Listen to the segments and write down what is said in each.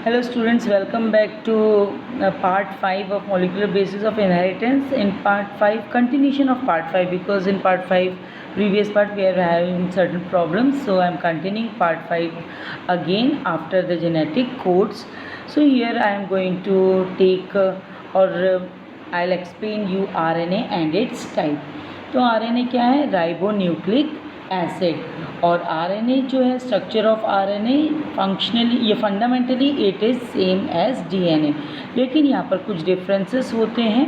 Hello students, welcome back to part 5 of molecular basis of inheritance. In part 5, continuation of part 5, because in part 5, previous part we are having certain problems. So I am continuing part 5 again after the genetic codes. So here I am going to take I'll explain you RNA and its type. तो RNA क्या है? Ribonucleic acid. और RNA जो है, structure of RNA functionally ये fundamentally it is same as DNA, लेकिन यहाँ पर कुछ डिफरेंसेस होते हैं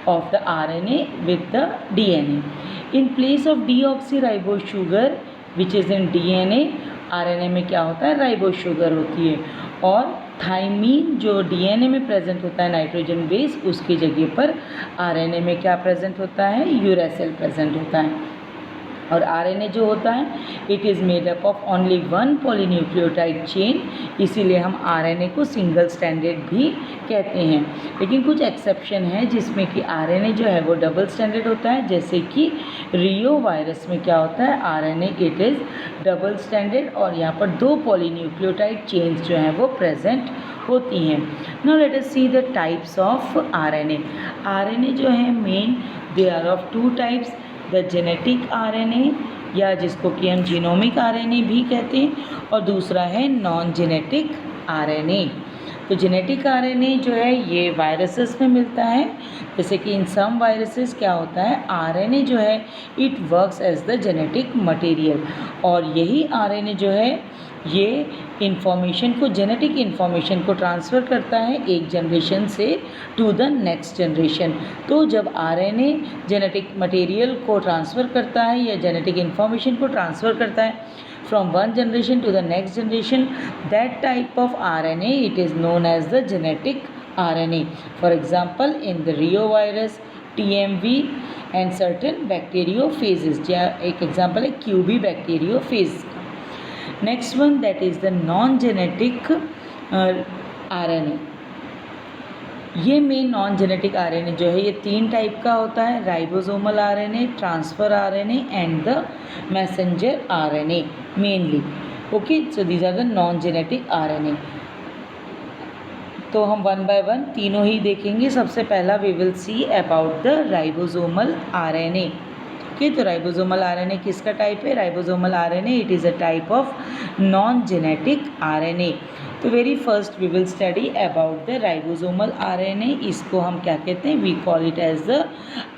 of the RNA with the DNA. In place of deoxyribose sugar which is in DNA, RNA में क्या होता है? राइबोज शुगर होती है. और थाइमीन जो डीएनए में प्रेजेंट होता है नाइट्रोजन बेस, उसकी जगह पर आरएनए में क्या प्रेजेंट होता है? यूरेसिल प्रेजेंट होता है. और आरएनए जो होता है it is made up of only one polynucleotide chain, इसीलिए हम आरएनए को सिंगल स्टैंडर्ड भी कहते हैं. लेकिन कुछ एक्सेप्शन है जिसमें कि आरएनए जो है वो डबल स्टैंडर्ड होता है. जैसे कि रियो वायरस में क्या होता है? RNA it is double standard और यहाँ पर 2 पॉलीन्यूक्लियोटाइड चेन्स जो हैं वो प्रेजेंट होती हैं. Now let us see the types of RNA. RNA जो है main they are of 2 types, the genetic RNA या जिसको कि हम जीनोमिक आरएनए भी कहते हैं, और दूसरा है नॉन जेनेटिक आरएनए. तो जेनेटिक आरएनए जो है ये वायरसेस में मिलता है. जैसे कि इन सम वायरसेस क्या होता है? आरएनए जो है it works as the genetic material, और यही आरएनए जो है ये इंफॉर्मेशन को, जेनेटिक इंफॉर्मेशन को ट्रांसफ़र करता है एक जनरेशन से टू द नेक्स्ट जनरेशन. तो जब आरएनए जेनेटिक मटेरियल को ट्रांसफ़र करता है या जेनेटिक इंफॉर्मेशन को ट्रांसफ़र करता है from one generation to the next generation, that type of RNA it is known as the genetic RNA. For example, in the reovirus, TMV and certain bacteriophages. एक example है QB bacteriophage. Next one that is the non genetic RNA. ये main non genetic RNA जो है ये 3 टाइप का होता है: ribosomal RNA, transfer RNA and the messenger RNA mainly. Okay, so these are the non genetic RNA. तो हम वन बाय वन तीनों ही देखेंगे. सबसे पहला we will see about the ribosomal RNA. Okay, तो राइबोसोमल आरएनए किसका टाइप है? Ribosomal RNA it is a type of non genetic RNA. तो very first we will study about the ribosomal RNA. इसको हम क्या कहते हैं? We call it as the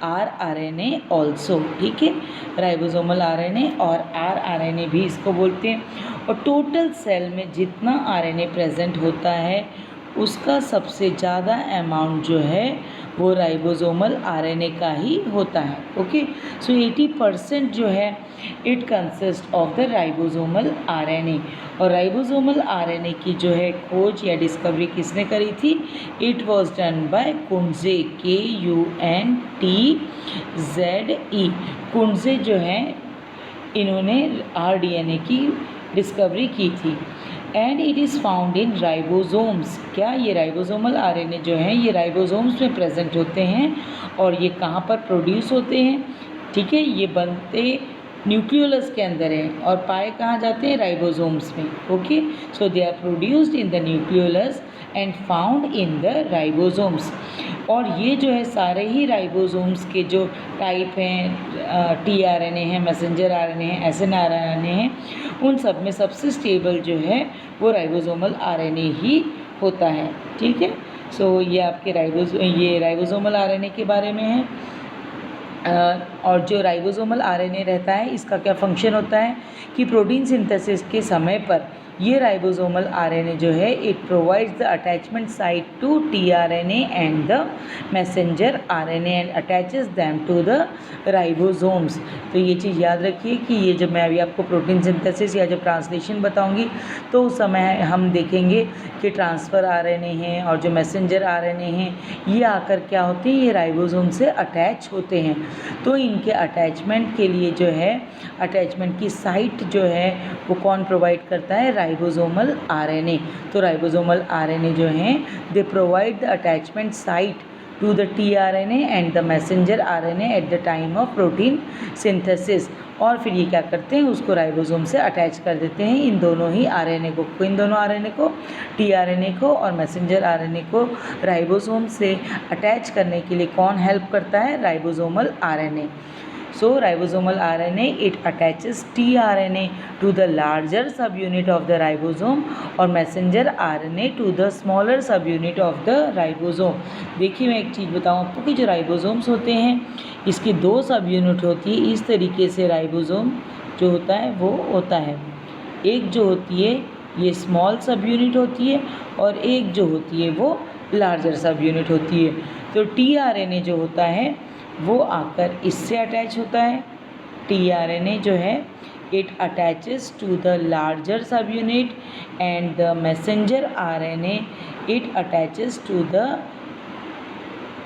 rRNA also. ठीक है, राइबोसोमल आरएनए और rRNA भी इसको बोलते हैं. और टोटल सेल में जितना आरएनए प्रेजेंट होता है उसका सबसे ज़्यादा अमाउंट जो है वो राइबोसोमल आरएनए का ही होता है. ओके, सो 80% जो है it consist of the ribosomal RNA. और राइबोसोमल आरएनए की जो है खोज या डिस्कवरी किसने करी थी? It was done by कुंजे, KUNTZE. कुंजे जो है इन्होंने rDNA की डिस्कवरी की थी. And it is found in ribosomes. क्या ये राइबोसोमल आरएनए जो हैं ये राइबोसोम्स में प्रेजेंट होते हैं. और ये कहाँ पर प्रोड्यूस होते हैं? ठीक है, ये बनते न्यूक्लियोलस के अंदर हैं और पाए कहाँ जाते हैं? राइबोसोम्स में. Okay, so they are produced in the nucleolus and found in the ribosomes. और ये जो है सारे ही राइबोसोम्स के जो टाइप हैं, tRNA है, मैसेंजर आरएनए है, SNRNA है, उन सब में सबसे स्टेबल जो है वो राइबोसोमल आरएनए ही होता है. ठीक है, सो ये आपके राइबोसोमल आरएनए के बारे में है. और जो राइबोसोमल आरएनए रहता है इसका क्या फंक्शन होता है कि प्रोटीन सिंथेसिस के समय पर ये राइबोसोमल आरएनए जो है it provides the attachment site to tRNA and the messenger RNA and attaches them to the ribosomes. तो ये चीज़ याद रखिए कि ये जब मैं अभी आपको प्रोटीन सिंथेसिस या जब ट्रांसलेशन बताऊंगी तो उस समय हम देखेंगे कि ट्रांसफ़र आरएनए हैं और जो मैसेंजर आरएनए हैं ये आकर क्या होते हैं? ये राइबोसोम से अटैच होते हैं. तो इनके अटैचमेंट के लिए जो है अटैचमेंट की साइट जो है वो कौन प्रोवाइड करता है? Ribosomal RNA. तो राइबोसोमल आरएनए जो हैं they provide the attachment site to the tRNA and the messenger RNA at the time of protein synthesis। और फिर ये क्या करते हैं, उसको राइबोसोम से अटैच कर देते हैं, इन दोनों ही आरएनए को, इन दोनों आरएनए को, टीआरएनए को और मैसेंजर आरएनए को राइबोसोम से अटैच करने के लिए कौन हेल्प करता है, ribosomal RNA. So ribosomal RNA, it attaches tRNA to the larger subunit of the ribosome और messenger RNA to the smaller subunit of the ribosome। देखिए मैं एक चीज़ बताऊँ आपको कि जो राइबोसोम्स होते हैं इसकी 2 सब यूनिट होती है। इस तरीके से राइबोसोम जो होता है वो होता है, एक जो होती है ये स्मॉल सब यूनिट होती है और एक जो होती है वो लार्जर सब यूनिट होती है। तो tRNA जो होता है वो आकर इससे अटैच होता है, tRNA जो है it attaches to the larger subunit and the messenger RNA it attaches to the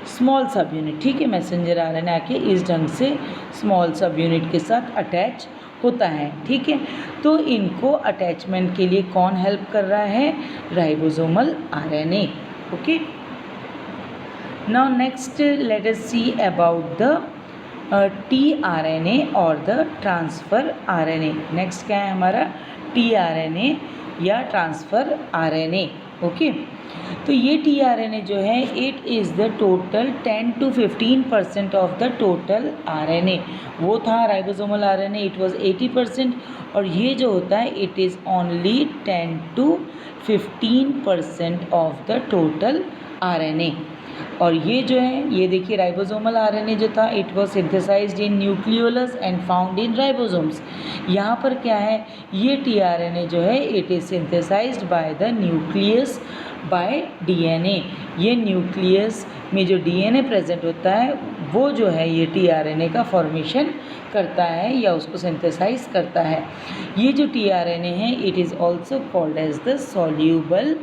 small subunit. ठीक है, मैसेंजर RNA आके इस ढंग से स्मॉल सब यूनिट के साथ अटैच होता है। ठीक है, तो इनको अटैचमेंट के लिए कौन हेल्प कर रहा है, ribosomal RNA। Okay, now next let us see about the tRNA और the transfer RNA। next क्या है हमारा, tRNA या ट्रांसफ़र RNA। ओके, तो ये tRNA जो है it is the total 10 to 15% of the total RNA। वो था राइबोसोमल RNA, इट वाज 80%, और ये जो होता है it is only 10 to 15% of the total RNA। और ये जो है, ये देखिए राइबोसोमल RNA जो था it was synthesised in nucleolus and found in ribosomes. यहाँ पर क्या है, ये tRNA जो है it is synthesised by the nucleus by DNA। ये न्यूक्लियस में जो DNA प्रेजेंट होता है वो जो है ये tRNA का फॉर्मेशन करता है या उसको सिंथेसाइज करता है। ये जो tRNA है it is also called as the soluble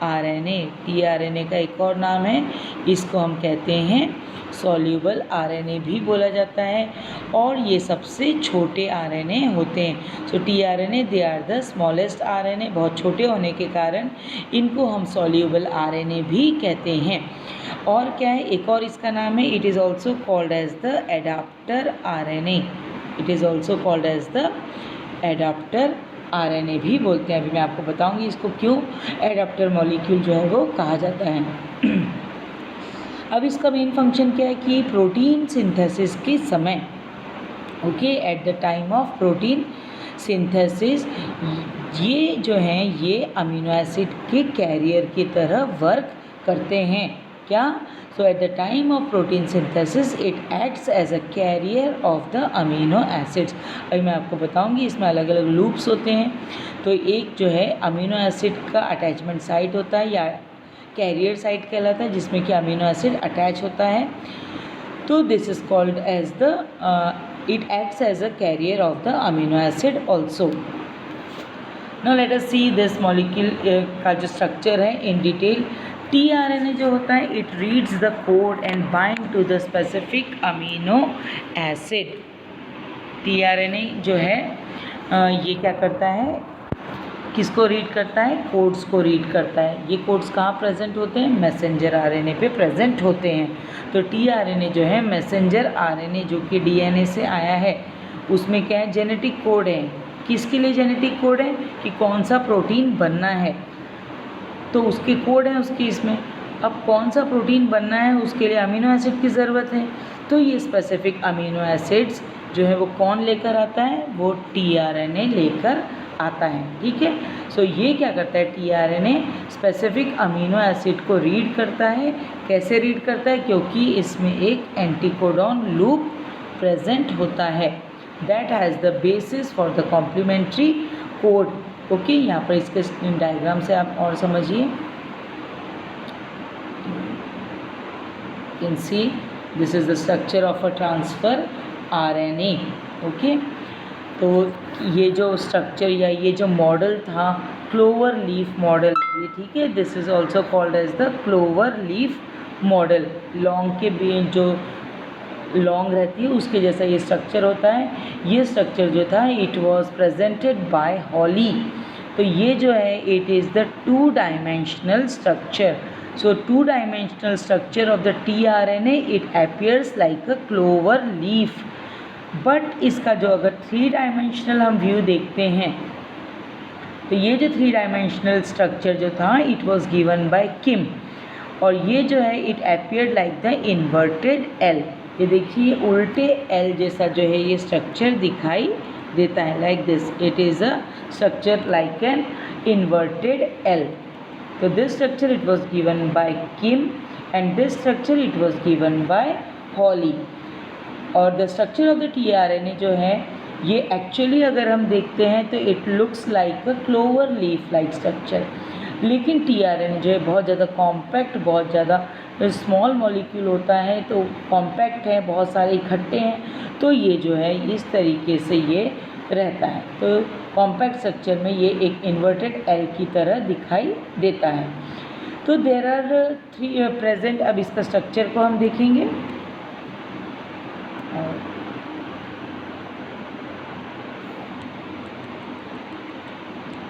RNA। tRNA का एक और नाम है, इसको हम कहते हैं सॉल्यूबल RNA भी बोला जाता है, और ये सबसे छोटे RNA होते हैं। So tRNA they are the smallest RNA, बहुत छोटे होने के कारण इनको हम सॉल्यूबल RNA भी कहते हैं। और क्या है, एक और इसका नाम है, it is also called as the adapter RNA। It is also called as the adapter RNA भी बोलते हैं। अभी मैं आपको बताऊंगी इसको क्यों एडाप्टर मॉलिक्यूल जो है वो कहा जाता है। अब इसका मेन फंक्शन क्या है कि प्रोटीन सिंथेसिस के समय, okay, eight the time of protein synthesis ये जो हैं ये अमीनो एसिड के कैरियर की तरह वर्क करते हैं। क्या, so at the time of protein synthesis it acts as a carrier of the amino acids. अभी मैं आपको बताऊंगी, इसमें अलग अलग लूप्स होते हैं। तो एक जो है अमीनो एसिड का अटैचमेंट साइट होता है या कैरियर साइट कहलाता है, जिसमें कि अमीनो एसिड अटैच होता है। तो this is called as the it acts as a carrier of the amino acid also. Now let us see this molecule का जो स्ट्रक्चर है इन डिटेल। tRNA जो होता है it reads the code and bind to the specific amino acid. tRNA जो है ये क्या करता है, किसको रीड करता है, कोड्स को रीड करता है। ये कोड्स कहाँ प्रेजेंट होते हैं, मैसेंजर RNA पे प्रेजेंट होते हैं। तो tRNA जो है मैसेंजर RNA जो कि DNA से आया है, उसमें क्या है, जेनेटिक कोड है। किसके लिए जेनेटिक कोड है, कि कौन सा प्रोटीन बनना है, तो उसके कोड हैं उसकी इसमें। अब कौन सा प्रोटीन बनना है उसके लिए अमीनो एसिड की ज़रूरत है, तो ये स्पेसिफिक अमीनो एसिड्स जो है वो कौन लेकर आता है, वो tRNA लेकर आता है। ठीक है, सो ये क्या करता है, tRNA स्पेसिफिक अमीनो एसिड को रीड करता है। कैसे रीड करता है, क्योंकि इसमें एक एंटीकोडॉन लूप प्रेजेंट होता है that has the bases for the complementary code. Okay, यहाँ पर इसके डायग्राम से आप और समझिए। Can see this is the structure of a transfer RNA। Okay, तो ये जो स्ट्रक्चर या ये जो मॉडल था क्लोवर लीफ मॉडल, ये ठीक है, this is also called as the clover leaf model. Long के भी जो लॉन्ग रहती है उसके जैसा ये स्ट्रक्चर होता है। ये स्ट्रक्चर जो था इट वाज प्रेजेंटेड बाय हॉली। तो ये जो है it is the 2 dimensional structure. So two-dimensional structure of the tRNA, it appears like a clover leaf. But इसका जो अगर थ्री डायमेंशनल हम व्यू देखते हैं तो ये जो थ्री डायमेंशनल स्ट्रक्चर जो था इट वाज गिवन बाय किम, और ये जो है it appeared like the inverted L. ये देखिए उल्टे एल जैसा जो है ये स्ट्रक्चर दिखाई देता है, like this it is a structure like an inverted L. तो this structure it was given by Kim and this structure it was given by Holley. और the structure of the tRNA जो है ये actually अगर हम देखते हैं तो it looks like a clover leaf like structure, लेकिन tRNA जो है बहुत ज़्यादा कॉम्पैक्ट, बहुत ज़्यादा स्मॉल मॉलिक्यूल होता है, तो कॉम्पैक्ट है, बहुत सारे इकट्ठे हैं, तो ये जो है इस तरीके से ये रहता है। तो कॉम्पैक्ट स्ट्रक्चर में ये एक इन्वर्टेड एल की तरह दिखाई देता है। तो देयर आर थ्री प्रेजेंट। अब इसका स्ट्रक्चर को हम देखेंगे।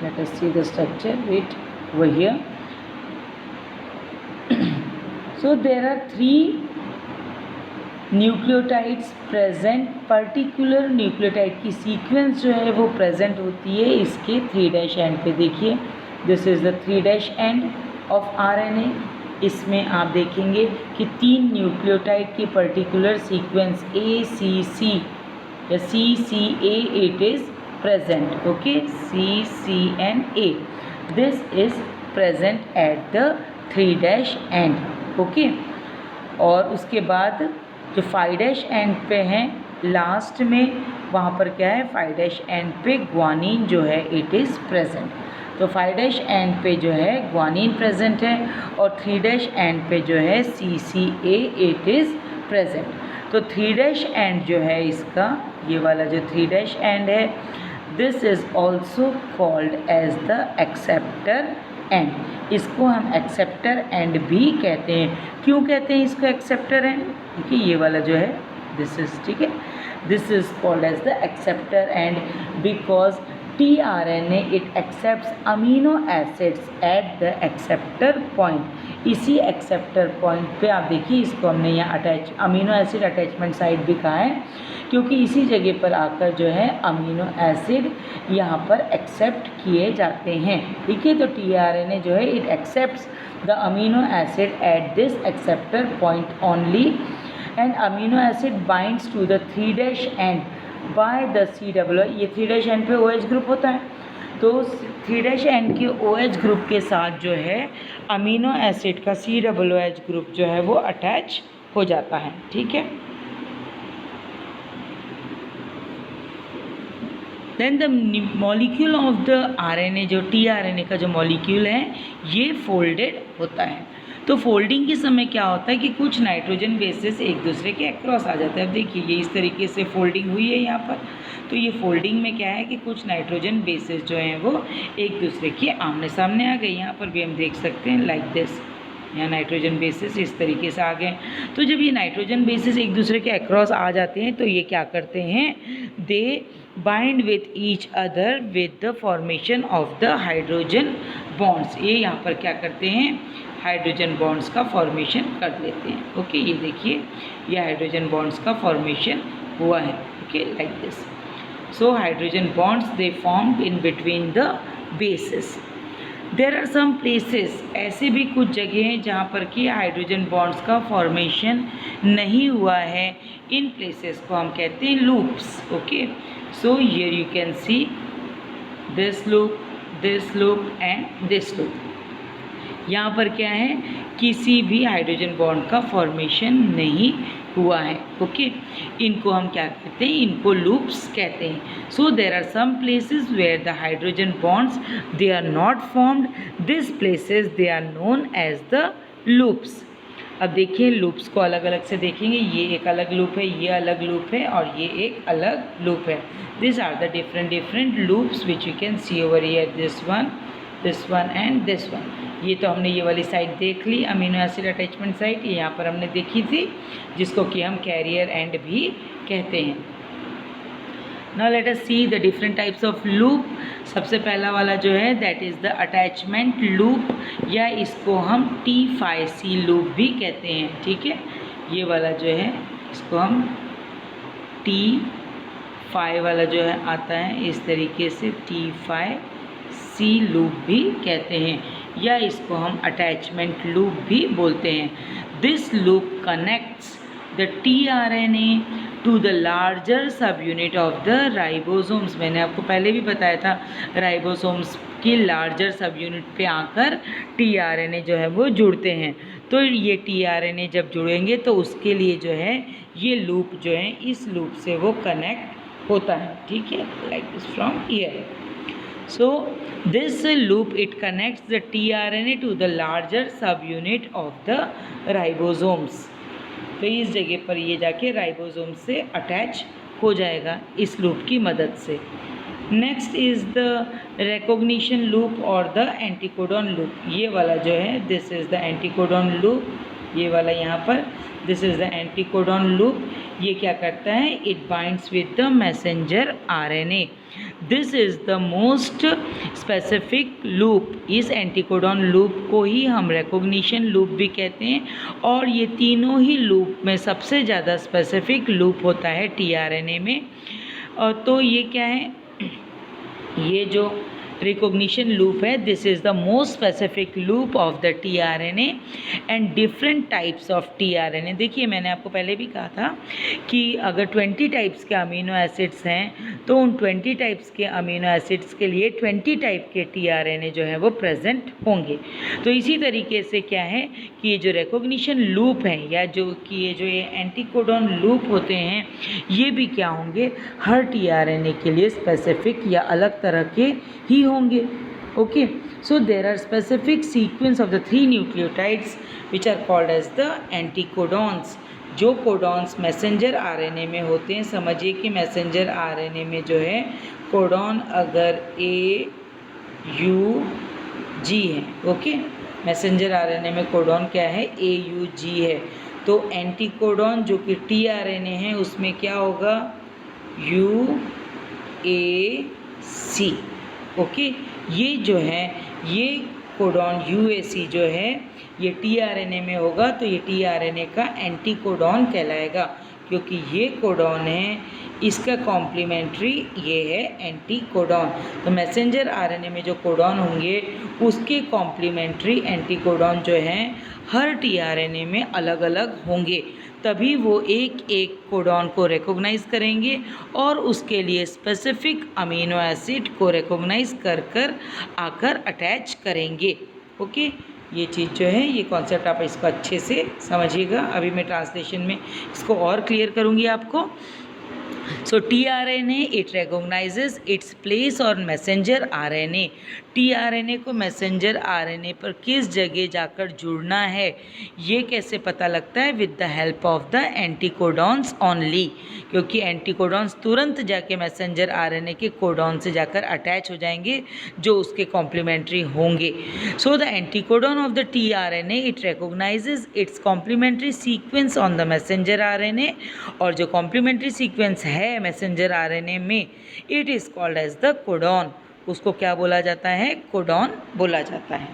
Let us see the structure with over here. So there are three nucleotides present. Particular nucleotide की सीक्वेंस जो है वो प्रेजेंट होती है इसके 3' एंड पे। देखिए this is the 3' end of RNA। इसमें आप देखेंगे कि 3 न्यूक्लियोटाइड की पर्टिकुलर सीक्वेंस ACC या CCA it is present, okay, CCNA, this is present at the 3' end, okay। और उसके बाद जो 5' एंड पे हैं लास्ट में, वहाँ पर क्या है 5' एंड पे ग्वानिन जो है इट इज़ प्रेजेंट। तो 5' एंड पे जो है ग्वानिन प्रेजेंट है और 3' एंड पे जो है CCA इट इज़ प्रेजेंट। तो 3' एंड जो है इसका, ये वाला जो 3' एंड है, this is also called as the acceptor end. इसको हम एक्सेप्टर एंड भी कहते हैं। क्यों कहते हैं इसको एक्सेप्टर एंड? देखिए ये वाला जो है दिस इज़, ठीक है, this is called as the acceptor end because tRNA it accepts amino acids at the acceptor point. इसी एक्सेप्टर पॉइंट पे आप देखिए इसको हमने यहाँ attach amino acid attachment site भी कहा है, क्योंकि इसी जगह पर आकर जो है अमीनो एसिड यहाँ पर एक्सेप्ट किए जाते हैं, ठीक है। तो tRNA जो है it accepts the amino acid at this acceptor point only and amino acid binds to the 3' end by the COO। ये 3' एंड पे OH ग्रुप होता है, तो 3' एंड के OH ग्रुप के साथ जो है अमीनो एसिड का COOH ग्रुप जो है वो अटैच हो जाता है, ठीक है। Then the molecule of the RNA, जो tRNA का जो मॉलिक्यूल है ये फोल्डेड होता है। तो फोल्डिंग के समय क्या होता है कि कुछ नाइट्रोजन बेसेस एक दूसरे के अक्रॉस आ जाता है। अब देखिए ये इस तरीके से फोल्डिंग हुई है यहाँ पर। तो ये फोल्डिंग में क्या है कि कुछ नाइट्रोजन बेसेस जो हैं वो एक दूसरे के आमने सामने आ गए। यहाँ पर भी हम देख सकते हैं लाइक दिस, यहाँ नाइट्रोजन बेसिस इस तरीके से आ गए। तो जब ये नाइट्रोजन बेसिस एक दूसरे के अक्रॉस आ जाते हैं तो ये क्या करते हैं, दे bind with each other with the formation of the hydrogen bonds. ये यहाँ पर क्या करते हैं, हाइड्रोजन बॉन्ड्स का फॉर्मेशन कर लेते हैं, ओके। ये देखिए ये हाइड्रोजन बॉन्ड्स का फॉर्मेशन हुआ है, okay, like this. So hydrogen bonds they formed in between the bases. There are some places, ऐसे भी कुछ जगह हैं जहाँ पर कि हाइड्रोजन बॉन्ड्स का फॉर्मेशन नहीं हुआ है। इन प्लेसेस को हम कहते हैं loops, okay. So here you can see this loop and this loop. यहाँ पर क्या है, किसी भी हाइड्रोजन बॉन्ड का फॉर्मेशन नहीं हुआ है, ओके। इनको हम क्या कहते हैं, इनको लूप्स कहते हैं। So there are some places where the hydrogen bonds they are not formed, this places they are known as the loops. अब देखिए लूप्स को अलग अलग से देखेंगे, ये एक अलग लूप है, ये अलग लूप है और ये एक अलग लूप है। This are the different loops which you can see over here, this one and this one. ये तो हमने ये वाली साइड देख ली, अमीनो एसिड अटैचमेंट साइट, ये यहाँ पर हमने देखी थी, जिसको कि हम कैरियर एंड भी कहते हैं। Now let us see the different types of loop. सबसे पहला वाला जो है that is the attachment loop, या इसको हम T5C लूप भी कहते हैं। ठीक है, ये वाला जो है इसको हम T5 वाला जो है आता है इस तरीके से T5C लूप भी कहते हैं, या इसको हम अटैचमेंट लूप भी बोलते हैं। This loop connects the tRNA to the larger subunit of the ribosomes. मैंने आपको पहले भी बताया था, राइबोसोम्स के लार्जर सब यूनिट पे आकर tRNA जो है वो जुड़ते हैं। तो ये tRNA जब जुड़ेंगे तो उसके लिए जो है ये लूप जो है इस लूप से वो कनेक्ट होता है। ठीक है, like this from year. So this loop it connects the tRNA to the larger subunit of the ribosomes। तो इस जगह पर ये जाके राइबोसोम से अटैच हो जाएगा इस लूप की मदद से। Next is the recognition loop और द एंटीकोडॉन लूप। ये वाला जो है this is the anticodon loop, ये वाला यहाँ पर this is the anticodon loop. ये क्या करता है, it binds with the messenger RNA। This is the most specific loop. इस एंटीकोडॉन लूप को ही हम रिकॉग्निशन लूप भी कहते हैं, और ये तीनों ही लूप में सबसे ज़्यादा स्पेसिफिक लूप होता है tRNA में। और तो ये क्या है, ये जो रिकॉग्निशन लूप है this is the most specific loop of the tRNA and different types of tRNA। देखिए मैंने आपको पहले भी कहा था कि अगर 20 टाइप्स के अमीनो एसिड्स हैं तो उन 20 टाइप्स के अमीनो एसिड्स के लिए 20 टाइप के tRNA जो है वो प्रेजेंट होंगे। तो इसी तरीके से क्या है कि ये जो रिकॉग्निशन लूप है या जो कि ये एंटीकोडॉन लूप होते हैं ये भी क्या होंगे, हर tRNA के लिए स्पेसिफिक या अलग तरह के ही होंगे। Okay, so there are specific sequence of the 3 nucleotides which are called as the anticodons. जो कोडॉन्स मैसेंजर RNA में होते हैं, समझिए कि मैसेंजर RNA में जो है कोडॉन अगर AUG है, ओके, मैसेंजर RNA में कोडॉन क्या है, AUG है, तो एंटीकोडॉन जो कि tRNA है उसमें क्या होगा, UAC। ओके, ये जो है ये कोडॉन UAC जो है ये tRNA में होगा, तो ये tRNA का एंटीकोडॉन कहलाएगा, क्योंकि ये कोडॉन है इसका कॉम्प्लीमेंट्री ये है एंटीकोडॉन। तो मैसेंजर RNA में जो कोडॉन होंगे उसके कॉम्प्लीमेंट्री एंटीकोडॉन जो हैं हर tRNA में अलग अलग होंगे, तभी वो एक एक कोडॉन को रिकॉग्नाइज करेंगे और उसके लिए स्पेसिफिक अमीनो एसिड को रिकॉग्नाइज कर कर आकर अटैच करेंगे। ओके, ये चीज़ जो है ये कॉन्सेप्ट आप इसको अच्छे से समझिएगा। अभी मैं ट्रांसलेशन में इसको और क्लियर करूँगी आपको। So tRNA it recognizes its place on messenger RNA। tRNA को मैसेंजर RNA पर किस जगह जाकर जुड़ना है ये कैसे पता लगता है, with the help of the anticodons only, क्योंकि एंटीकोडॉन्स तुरंत जाके मैसेंजर RNA के कोडॉन से जाकर अटैच हो जाएंगे जो उसके कॉम्प्लीमेंट्री होंगे। So the anticodon of the tRNA it recognizes its complementary sequence on the messenger RNA, और जो कॉम्प्लीमेंट्री सीक्वेंस है मैसेंजर RNA में it is called as the codon. उसको क्या बोला जाता है, कोडॉन बोला जाता है।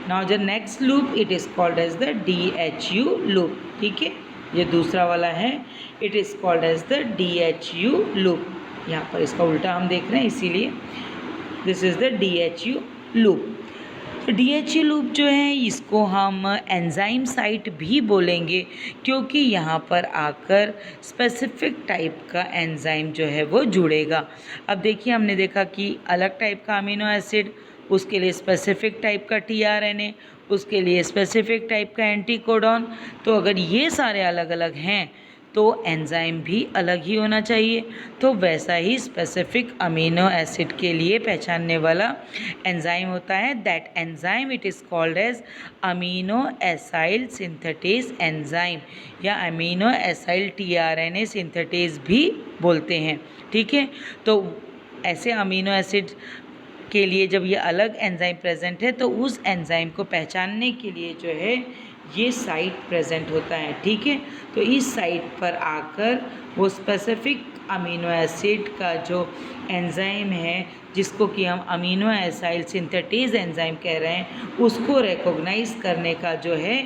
Now the next loop it is called as the DHU loop. ठीक है, ये दूसरा वाला है, it is called as the DHU loop. यहाँ पर इसका उल्टा हम देख रहे हैं इसीलिए this is the DHU loop. तो DHU लूप जो है इसको हम एंजाइम साइट भी बोलेंगे, क्योंकि यहाँ पर आकर स्पेसिफिक टाइप का एंजाइम जो है वो जुड़ेगा। अब देखिए हमने देखा कि अलग टाइप का अमीनो एसिड, उसके लिए स्पेसिफिक टाइप का tRNA, उसके लिए स्पेसिफिक टाइप का एंटीकोडॉन। तो अगर ये सारे अलग अलग हैं तो एंजाइम भी अलग ही होना चाहिए। तो वैसा ही स्पेसिफिक अमीनो एसिड के लिए पहचानने वाला एंजाइम होता है, that enzyme it is called as amino acyl synthetase enzyme, या अमीनो एसाइल tRNA सिंथेटेज भी बोलते हैं। ठीक है, तो ऐसे अमीनो एसिड के लिए जब ये अलग एंजाइम प्रेजेंट है तो उस एंजाइम को पहचानने के लिए जो है ये साइट प्रेजेंट होता है, ठीक है। तो इस साइट पर आकर वो स्पेसिफिक अमीनो एसिड का जो एंजाइम है, जिसको कि हम अमीनो एसाइल सिंथेटेज एंजाइम कह रहे हैं, उसको रिकॉग्नाइज करने का जो है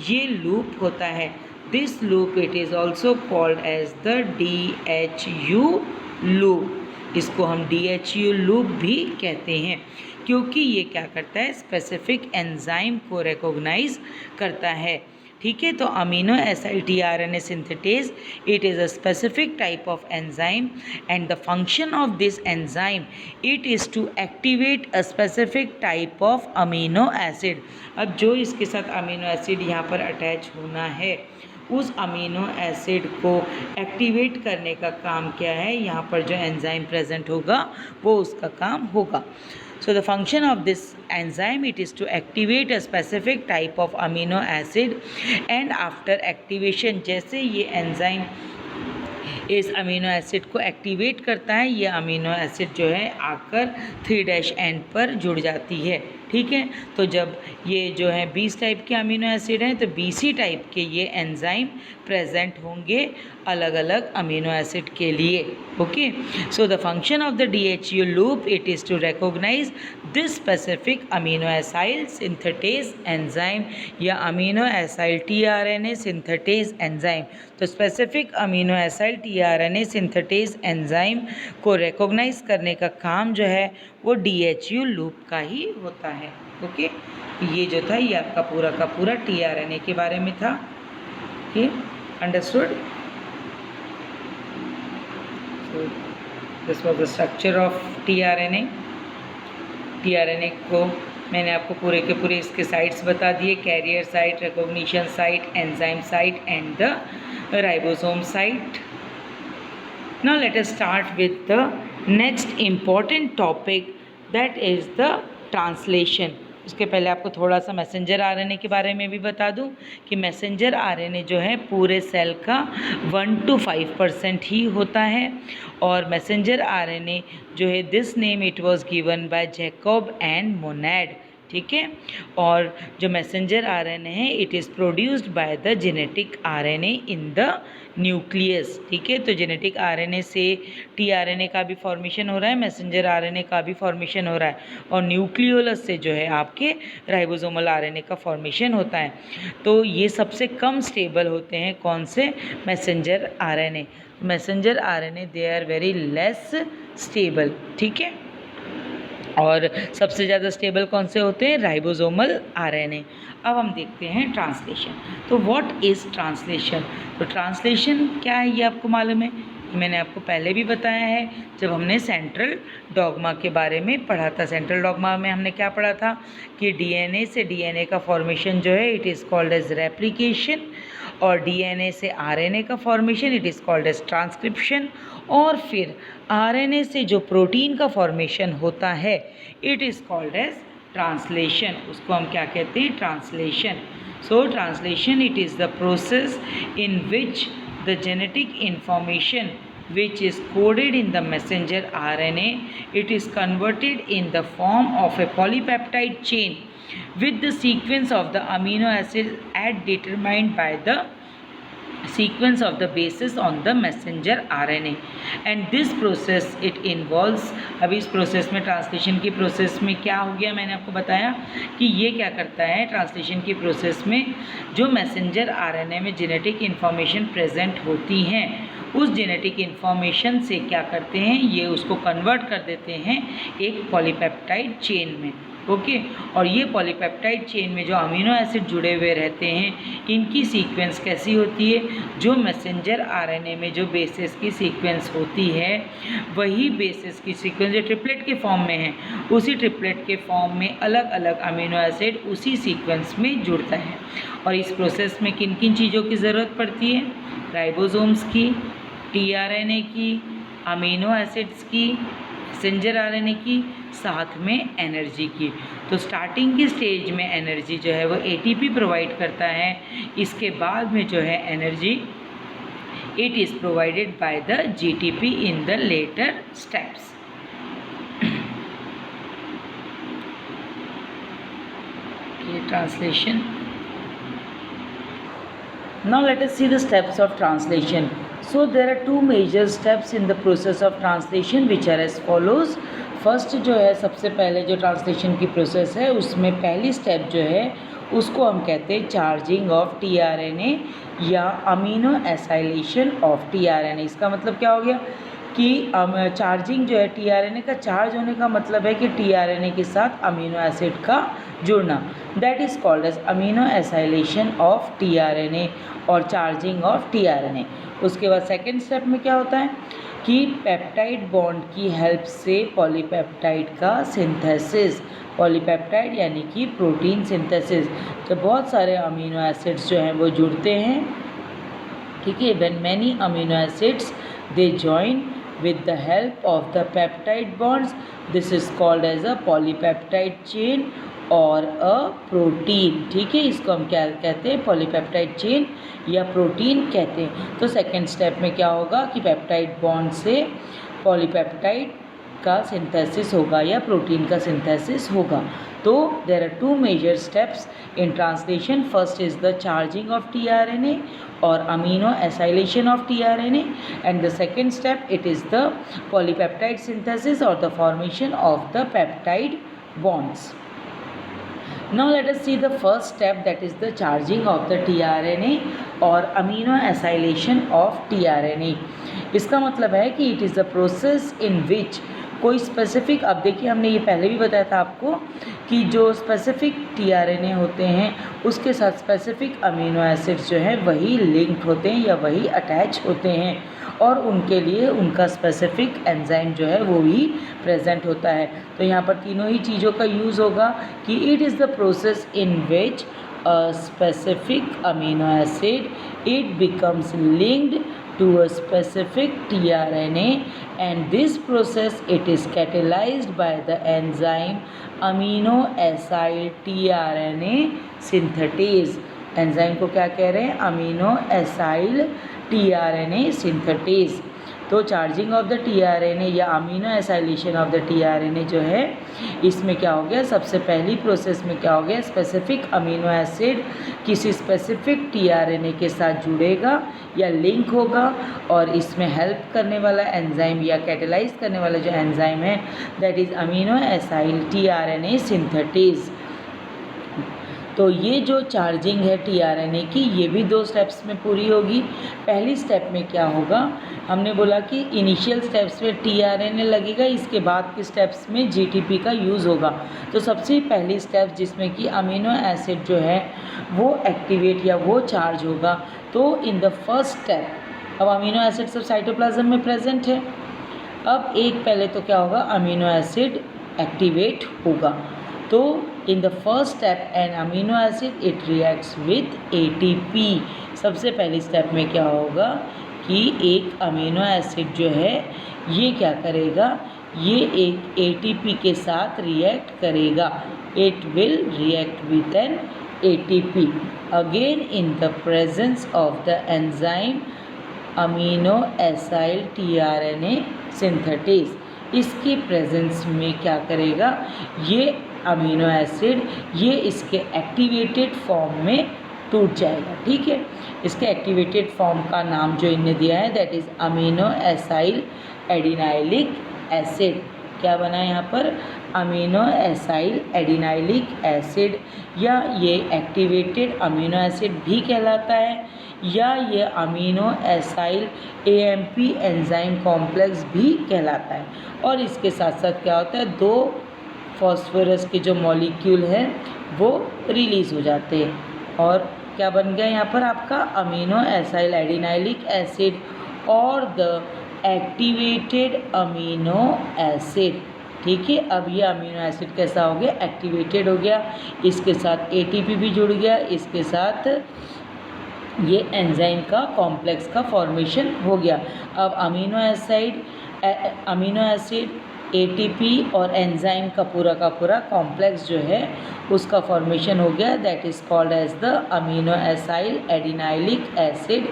ये लूप होता है। This loop it is also called as the DHU loop. इसको हम DHU लूप भी कहते हैं, क्योंकि ये क्या करता है, स्पेसिफिक एंजाइम को रिकॉग्नाइज करता है, ठीक है। तो amino acyl tRNA synthetase it is a specific type of enzyme and the function of this enzyme it is to activate a specific type of amino acid. अब जो इसके साथ अमीनो एसिड यहाँ पर अटैच होना है, उस अमीनो एसिड को एक्टिवेट करने का काम क्या है, यहाँ पर जो एंजाइम प्रेजेंट होगा वो उसका काम होगा। So the function of this enzyme it is to activate a specific type of amino acid and after activation जैसे ये एंजाइम इस अमीनो एसिड को एक्टिवेट करता है, ये अमीनो एसिड जो है आकर 3' पर जुड़ जाती है, ठीक है। तो जब ये जो है 20 टाइप के अमीनो एसिड हैं तो 20 टाइप के ये एंजाइम प्रेजेंट होंगे अलग अलग अमीनो एसिड के लिए, okay. So the function of the DHU loop it is to recognize this specific amino acyl synthetase enzyme या amino acyl tRNA synthetase enzyme. तो specific amino acyl tRNA synthetase enzyme को recognize करने का काम जो है वो DHU लूप का ही होता है, ओके। ये जो था ये आपका पूरा का पूरा tRNA के बारे में था, okay, understood. So this was the structure of tRNA। tRNA को मैंने आपको पूरे के पूरे इसके साइट्स बता दिए, carrier site, recognition site, enzyme site and the ribosome site. Now let us start with the next important topic, that is the translation। उसके पहले आपको थोड़ा सा मैसेंजर आरएनए के बारे में भी बता दूं कि मैसेंजर आरएनए जो है पूरे सेल का 1 to 5% ही होता है। और मैसेंजर आरएनए जो है this name it was given by Jacob and Monod, ठीक है। और जो मैसेंजर आरएनए है it is produced by the genetic RNA in the nucleus, ठीक है। तो जेनेटिक आरएनए से tRNA का भी फॉर्मेशन हो रहा है, मैसेंजर आरएनए का भी फॉर्मेशन हो रहा है, और न्यूक्लियोलस से जो है आपके राइबोसोमल आरएनए का फॉर्मेशन होता है। तो ये सबसे कम स्टेबल होते हैं, कौन से, messenger RNA. Messenger RNA they are very less stable, ठीक है। और सबसे ज़्यादा स्टेबल कौन से होते हैं, राइबोसोमल आरएनए। अब हम देखते हैं ट्रांसलेशन। तो व्हाट इज़ ट्रांसलेशन। तो ट्रांसलेशन क्या है ये आपको मालूम है, मैंने आपको पहले भी बताया है जब हमने सेंट्रल डॉग्मा के बारे में पढ़ा था। सेंट्रल डॉग्मा में हमने क्या पढ़ा था कि डीएनए से डीएनए का फॉर्मेशन जो है it is called as replication, और डीएनए से आरएनए का formation it is called as transcription, और फिर आरएनए से जो प्रोटीन का फॉर्मेशन होता है it is called as translation. उसको हम क्या कहते हैं, translation. So translation it is the process in which the genetic information which is coded in the messenger RNA it is converted in the form of a polypeptide chain with the sequence of the amino acids as determined by the sequence of the bases on the messenger RNA and this process it involves। अभी इस process में, translation की process में क्या हो गया, मैंने आपको बताया कि ये क्या करता है, ट्रांसलेशन की प्रोसेस में जो मैसेंजर आरएनए में जेनेटिक इन्फॉर्मेशन प्रेजेंट होती हैं उस जेनेटिक इन्फॉर्मेशन से क्या करते हैं, ये उसको कन्वर्ट कर देते हैं एक पॉलीपेप्टाइड चेन में, ओके। और ये पॉलीपेप्टाइड चेन में जो अमीनो एसिड जुड़े हुए रहते हैं इनकी सीक्वेंस कैसी होती है, जो मैसेंजर आरएनए में जो बेसिस की सीक्वेंस होती है वही बेसिस की सीक्वेंस जो ट्रिपलेट के फॉर्म में है उसी ट्रिपलेट के फॉर्म में अलग अलग अमीनो एसिड उसी सीक्वेंस में जुड़ता है। और इस प्रोसेस में किन किन चीज़ों की ज़रूरत पड़ती है, राइबोसोम्स की, tRNA की, अमीनो एसिड्स की, मैसेंजर आरएनए की, साथ में एनर्जी की। तो स्टार्टिंग की स्टेज में एनर्जी जो है वो एटीपी प्रोवाइड करता है, इसके बाद में जो है energy it is provided by the GTP in the latter steps. ये translation Now let us see the steps of translation. So there are two major steps in the process of translation which are as follows. First जो है सबसे पहले जो translation की process है उसमें पहली स्टेप जो है उसको हम कहते हैं चार्जिंग ऑफ टीआरएनए या अमीनो एसाइलेशन ऑफ टीआरएनए। इसका मतलब क्या हो गया कि चार्जिंग जो है टीआरएनए का चार्ज होने का मतलब है कि टीआरएनए के साथ अमीनो एसिड का जुड़ना, that is called as amino acylation of tRNA और चार्जिंग ऑफ टीआरएनए। उसके बाद सेकेंड स्टेप में क्या होता है कि पेप्टाइड बॉन्ड की हेल्प से पॉलीपेप्टाइड का सिंथेसिस, पॉलीपेप्टाइड यानी कि प्रोटीन सिंथेसिस, जब बहुत सारे अमीनो एसिड्स जो हैं वो जुड़ते हैं, ठीक है, when many amino acids they join with the help of the peptide bonds, this is called as a polypeptide chain और अ प्रोटीन। ठीक है, इसको हम क्या कहते हैं, पॉलीपेप्टाइड चेन या प्रोटीन कहते हैं। तो सेकेंड स्टेप में क्या होगा कि पेप्टाइड बॉन्ड से पॉलीपेप्टाइड का सिंथेसिस होगा या प्रोटीन का सिंथेसिस होगा। तो there are two major steps in translation. First is the charging of tRNA और amino acylation of tRNA and the second step it is the polypeptide synthesis और the formation of the peptide bonds. Now let us see the first step, that is the charging of the tRNA और amino acylation of tRNA। इसका मतलब है कि it is the process in which कोई specific, अब देखिए हमने ये पहले भी बताया था आपको कि जो स्पेसिफिक टीआरएनए होते हैं उसके साथ स्पेसिफिक अमीनो एसिड्स जो हैं वही लिंक्ड होते हैं या वही अटैच होते हैं और उनके लिए उनका स्पेसिफिक एंजाइम जो है वो भी प्रेजेंट होता है। तो यहाँ पर तीनों ही चीज़ों का यूज़ होगा कि it is the process in which a specific amino acid it becomes linked to a specific tRNA and this process it is catalyzed by the enzyme amino acyl tRNA synthetase। Enzyme को क्या कह रहे हैं, amino acyl tRNA synthetase. तो charging of the tRNA या amino acylation of the tRNA जो है इसमें क्या हो गया, सबसे पहली प्रोसेस में क्या हो गया, स्पेसिफिक अमीनो एसिड किसी स्पेसिफिक टीआरएनए के साथ जुड़ेगा या लिंक होगा और इसमें हेल्प करने वाला एंजाइम या कैटेलाइज करने वाला जो एंजाइम है that is amino acyl tRNA synthetase. तो ये जो चार्जिंग है टीआरएनए की ये भी दो स्टेप्स में पूरी होगी। पहली स्टेप में क्या होगा, हमने बोला कि इनिशियल स्टेप्स में टीआरएनए लगेगा, इसके बाद के स्टेप्स में जीटीपी का यूज़ होगा। तो सबसे पहली स्टेप जिसमें कि अमीनो एसिड जो है वो एक्टिवेट या वो चार्ज होगा। तो इन द फर्स्ट स्टेप, अब अमीनो एसिड सब साइटोप्लाज्म में प्रेजेंट है, अब एक पहले तो क्या होगा, अमीनो एसिड एक्टिवेट होगा। तो in the first step an amino acid it reacts with ATP. सबसे पहली स्टेप में क्या होगा कि एक अमीनो एसिड जो है ये क्या करेगा, ये एक एटीपी के साथ रिएक्ट करेगा। It will react with an ATP again in the presence of the enzyme amino acyl tRNA synthetase. इसकी प्रेजेंस में क्या करेगा, ये अमीनो एसिड ये इसके एक्टिवेटेड फॉर्म में टूट जाएगा। ठीक है, इसके एक्टिवेटेड फॉर्म का नाम जो इन्हें दिया है that is amino acyl adenylic acid. क्या बना है यहाँ पर, अमीनो एसाइल एडिनाइलिक एसिड, या ये एक्टिवेटेड अमीनो एसिड भी कहलाता है या ये amino acyl AMP enzyme complex भी कहलाता है। और इसके साथ साथ क्या होता है, दो फॉस्फोरस के जो मॉलिक्यूल हैं वो रिलीज़ हो जाते हैं और क्या बन गया यहाँ पर आपका अमीनो एसाइल एडिनाइलिक एसिड और द एक्टिवेटेड अमीनो एसिड। ठीक है, अब ये अमीनो एसिड कैसा हो गया, एक्टिवेटेड हो गया, इसके साथ एटीपी भी जुड़ गया, इसके साथ ये एंजाइम का कॉम्प्लेक्स का फॉर्मेशन हो गया। अब अमीनो एसिड एटीपी और एंजाइम का पूरा कॉम्प्लेक्स जो है उसका फॉर्मेशन हो गया, that is called as the amino acyl adenylic acid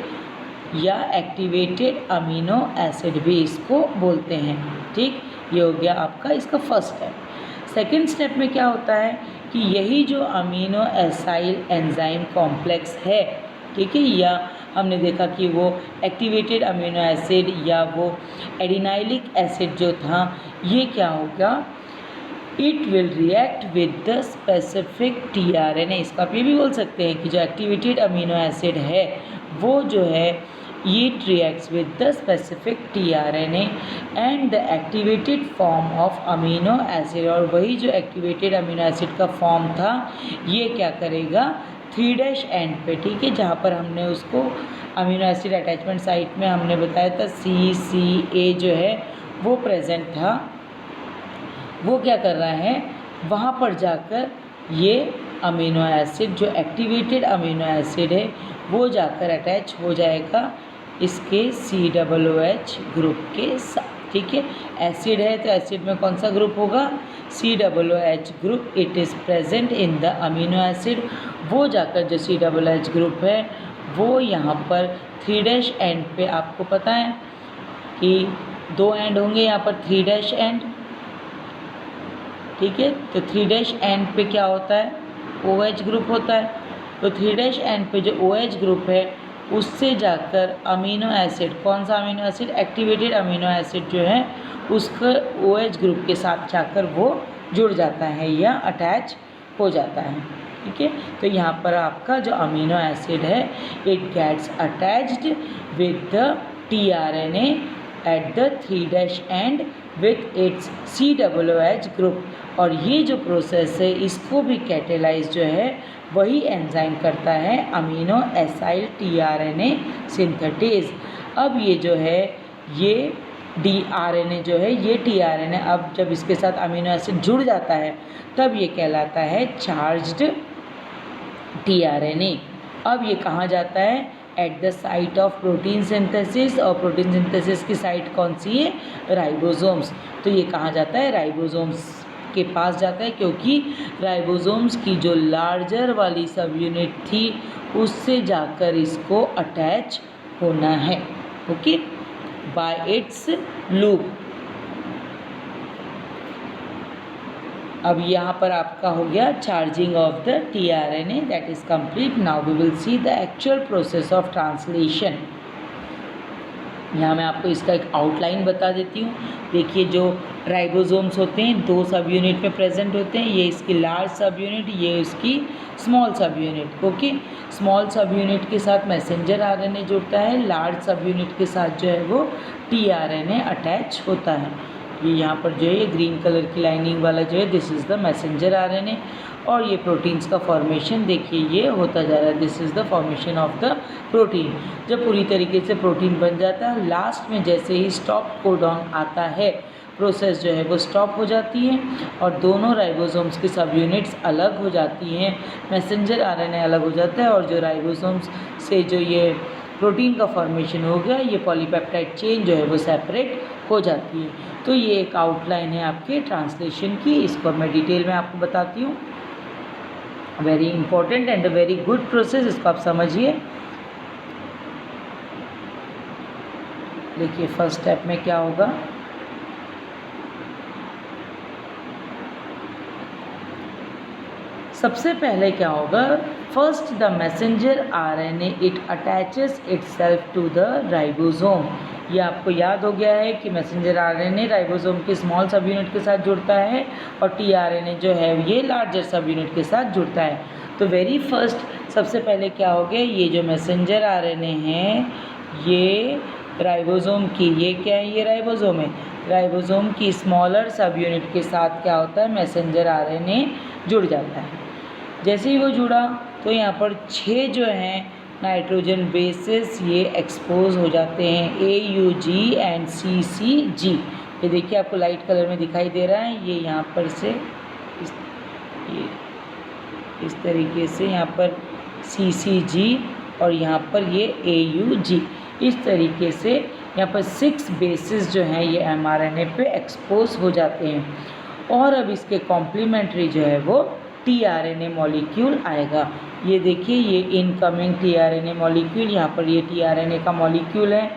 या एक्टिवेटेड अमीनो एसिड भी इसको बोलते हैं। ठीक, ये हो गया आपका इसका फर्स्ट स्टेप। सेकेंड स्टेप में क्या होता है कि यही जो अमीनो एसाइल एंजाइम कॉम्प्लेक्स है ठीक है। या हमने देखा कि वो एक्टिवेटेड अमीनो एसिड या वो एडिनाइलिक एसिड जो था, ये क्या होगा, it will react with the specific tRNA. इसका आप ये भी बोल सकते हैं कि जो एक्टिवेटेड अमीनो एसिड है वो जो है it reacts with the specific tRNA and the activated form of amino acid, और वही जो एक्टिवेटेड अमीनो एसिड का फॉर्म था ये क्या करेगा 3' एंड पे, ठीक है, जहाँ पर हमने उसको अमीनो एसिड अटैचमेंट साइट में हमने बताया था CCA जो है वो प्रेजेंट था, वो क्या कर रहा है वहाँ पर जाकर ये अमीनो एसिड जो एक्टिवेटेड अमीनो एसिड है वो जाकर अटैच हो जाएगा इसके COOH ग्रुप के साथ, ठीक है। एसिड है तो एसिड में कौन सा ग्रुप होगा, COOH group. It is present in the amino acid, वो जाकर जो COOH ग्रुप है वो यहाँ पर 3' एंड पे, आपको पता है कि 2 एंड होंगे यहाँ पर 3' एंड, ठीक है। तो 3' एंड पे क्या होता है OH ग्रुप होता है, तो 3' एंड पे जो OH ग्रुप है उससे जाकर अमीनो एसिड, कौन सा amino acid, activated amino acid जो है उसका OH ग्रुप के साथ जाकर वो जुड़ जाता है या अटैच हो जाता है, ठीक है। तो यहाँ पर आपका जो अमीनो एसिड है it gets attached with the tRNA at the 3' end with its COOH group, और ये जो प्रोसेस है इसको भी कैटेलाइज जो है वही एंजाइम करता है अमीनो एसाइल tRNA सिंथेटेज। अब ये जो है ये tRNA जो है ये tRNA अब जब इसके साथ अमीनो एसिड जुड़ जाता है तब ये कहलाता है चार्ज्ड tRNA। अब ये कहाँ जाता है, at the site of protein synthesis, और प्रोटीन सिंथेसिस की साइट कौन सी है, राइबोसोम्स। तो ये कहाँ जाता है, राइबोसोम्स के पास जाता है, क्योंकि राइबोसोम्स की जो लार्जर वाली सब यूनिट थी उससे जाकर इसको अटैच होना है, ओके, बाय इट्स लूप। अब यहाँ पर आपका हो गया charging of the tRNA, that is complete. Now we will see the actual process of translation. यहाँ मैं आपको इसका एक आउटलाइन बता देती हूँ। देखिए जो राइबोसोम्स होते हैं 2 सब यूनिट में प्रेजेंट होते हैं, ये इसकी लार्ज सब यूनिट, ये इसकी स्मॉल सब unit, okay. Small subunit के साथ मैसेंजर RNA जुड़ता है, लार्ज सब यूनिट के साथ जो है वो tRNA अटैच होता है। ये यहाँ पर जो है ये ग्रीन कलर की लाइनिंग वाला जो है this is the messenger RNA, और ये प्रोटीन्स का फॉर्मेशन देखिए ये होता जा रहा है, this is the formation of the protein. जब पूरी तरीके से प्रोटीन बन जाता है, लास्ट में जैसे ही स्टॉप कोडॉन आता है प्रोसेस जो है वो स्टॉप हो जाती है और दोनों राइबोसोम्स की सब यूनिट्स अलग हो जाती हैं, मैसेंजर RNA अलग हो जाता है, और जो राइबोसोम्स से जो ये प्रोटीन का फॉर्मेशन हो गया ये पॉलीपेप्टाइड चेन जो है वो सेपरेट हो जाती है। तो ये एक आउटलाइन है आपके ट्रांसलेशन की, इसको मैं डिटेल में आपको बताती हूँ। Very important and a very good process, इसको आप समझिए। देखिए फर्स्ट स्टेप में क्या होगा, सबसे पहले क्या होगा, first the messenger RNA it attaches itself to the ribosome. ये आपको याद हो गया है कि मैसेंजर RNA राइबोसोम के स्मॉल सब यूनिट के साथ जुड़ता है और tRNA जो है ये लार्जर सब यूनिट के साथ जुड़ता है। तो वेरी फर्स्ट सबसे पहले क्या हो गया, ये जो मैसेंजर RNA है ये राइबोसोम की, ये क्या है, ये राइबोसोम है, राइबोसोम की स्मॉलर सब यूनिट के साथ क्या होता है, मैसेंजर RNA जुड़ जाता है। जैसे ही वो जुड़ा तो यहाँ पर 6 जो हैं नाइट्रोजन बेसेस ये एक्सपोज हो जाते हैं, AUG एंड CCG। ये देखिए आपको लाइट कलर में दिखाई दे रहा है, ये यहाँ पर से इस तरीके से यहाँ पर CCG और यहाँ पर ये AUG, इस तरीके से यहाँ पर 6 बेसिस जो हैं ये mRNA पे एक्सपोज हो जाते हैं। और अब इसके कॉम्प्लीमेंट्री जो है वो tRNA मॉलिक्यूल आएगा। ये देखिए ये इनकमिंग tRNA मॉलिक्यूल, यहाँ पर ये tRNA का मॉलिक्यूल है।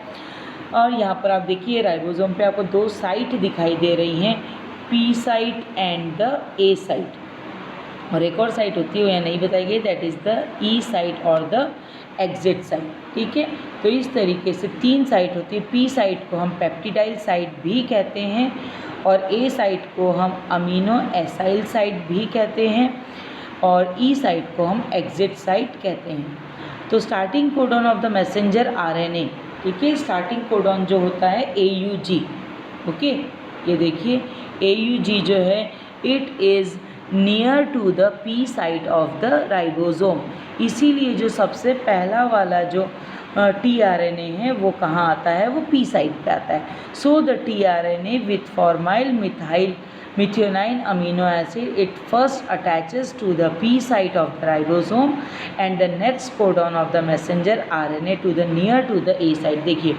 और यहाँ पर आप देखिए राइबोसोम पे आपको 2 साइट दिखाई दे रही हैं, P site and the A site. और एक और साइट होती है वो यहाँ नहीं बताई गई, that is the E site और द एग्जिट साइट। ठीक है, तो इस तरीके से 3 साइट होती है। पी साइट को हम पेप्टिडाइल साइट भी कहते हैं और ए साइट को हम अमीनो एसाइल साइट भी कहते हैं और ई साइट को हम एग्जिट साइट कहते हैं। तो starting codon of the messenger RNA, ठीक है, स्टार्टिंग कोडॉन जो होता है AUG, ओके, ये देखिए AUG जो है it is near to the P site of the ribosome, इसीलिए जो सबसे पहला वाला जो tRNA है वो कहाँ आता है, वो पी साइट पे आता है। So the tRNA with formyl methyl methionine amino acid, it first attaches to the P site of the ribosome and the next codon of the messenger RNA to the near to the A site। देखिए